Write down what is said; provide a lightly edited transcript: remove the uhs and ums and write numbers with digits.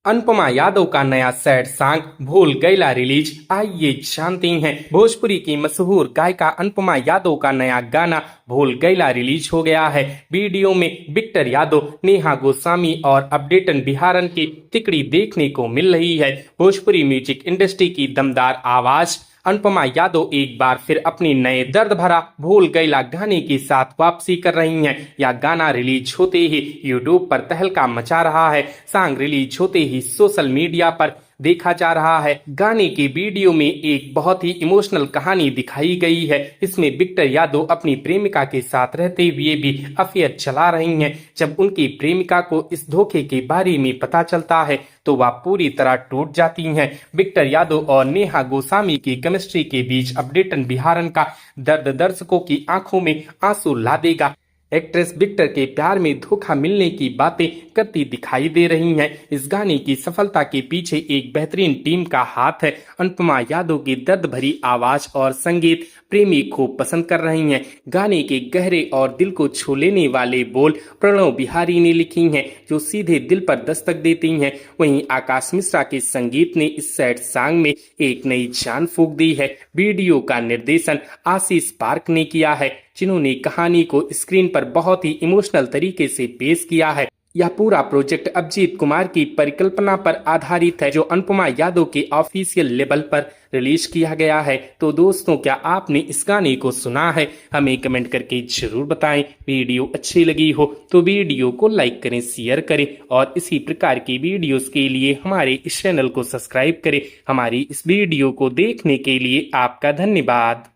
अनुपमा यादव का नया sad song भूल गैला रिलीज। आइए जानते हैं। भोजपुरी की मशहूर गायिका अनुपमा यादव का नया गाना भूल गैला रिलीज हो गया है। वीडियो में विक्टर यादव, नेहा गोस्वामी और अपडेटन बिहारन की तिकड़ी देखने को मिल रही है। भोजपुरी म्यूजिक इंडस्ट्री की दमदार आवाज अनुपमा यादव एक बार फिर अपनी नए दर्द भरा भूल गैला गाने के साथ वापसी कर रही हैं। यह गाना रिलीज होते ही यूट्यूब पर तहलका मचा रहा है। सॉन्ग रिलीज होते ही सोशल मीडिया पर देखा जा रहा है। गाने के वीडियो में एक बहुत ही इमोशनल कहानी दिखाई गई है। इसमें विक्टर यादव अपनी प्रेमिका के साथ रहते हुए भी अफेयर चला रही हैं। जब उनकी प्रेमिका को इस धोखे के बारे में पता चलता है तो वह पूरी तरह टूट जाती हैं। विक्टर यादव और नेहा गोस्वामी की केमिस्ट्री के बीच अपडेटन बिहारन का दर्द दर्शकों की आंखों में आंसू ला देगा। एक्ट्रेस विक्टर के प्यार में धोखा मिलने की बातें करती दिखाई दे रही हैं। इस गाने की सफलता के पीछे एक बेहतरीन टीम का हाथ है। अनुपमा यादव की दर्द भरी आवाज और संगीत प्रेमी खूब पसंद कर रही हैं। गाने के गहरे और दिल को छू लेने वाले बोल प्रणव बिहारी ने लिखी हैं, जो सीधे दिल पर दस्तक देती हैं। वहीं आकाश मिश्रा के संगीत ने इस सैड सॉन्ग में एक नई जान फूंक दी है। वीडियो का निर्देशन आशीष पार्क ने किया है, जिन्होंने कहानी को स्क्रीन पर बहुत ही इमोशनल तरीके से पेश किया है। यह पूरा प्रोजेक्ट अभिजीत कुमार की परिकल्पना पर आधारित है, जो अनुपमा यादव के ऑफिशियल लेवल पर रिलीज किया गया है। तो दोस्तों, क्या आपने इस गाने को सुना है? हमें कमेंट करके जरूर बताएं। वीडियो अच्छी लगी हो तो वीडियो को लाइक करें, शेयर करें और इसी प्रकार की वीडियोस के लिए हमारे इस चैनल को सब्सक्राइब करें। हमारी इस वीडियो को देखने के लिए आपका धन्यवाद।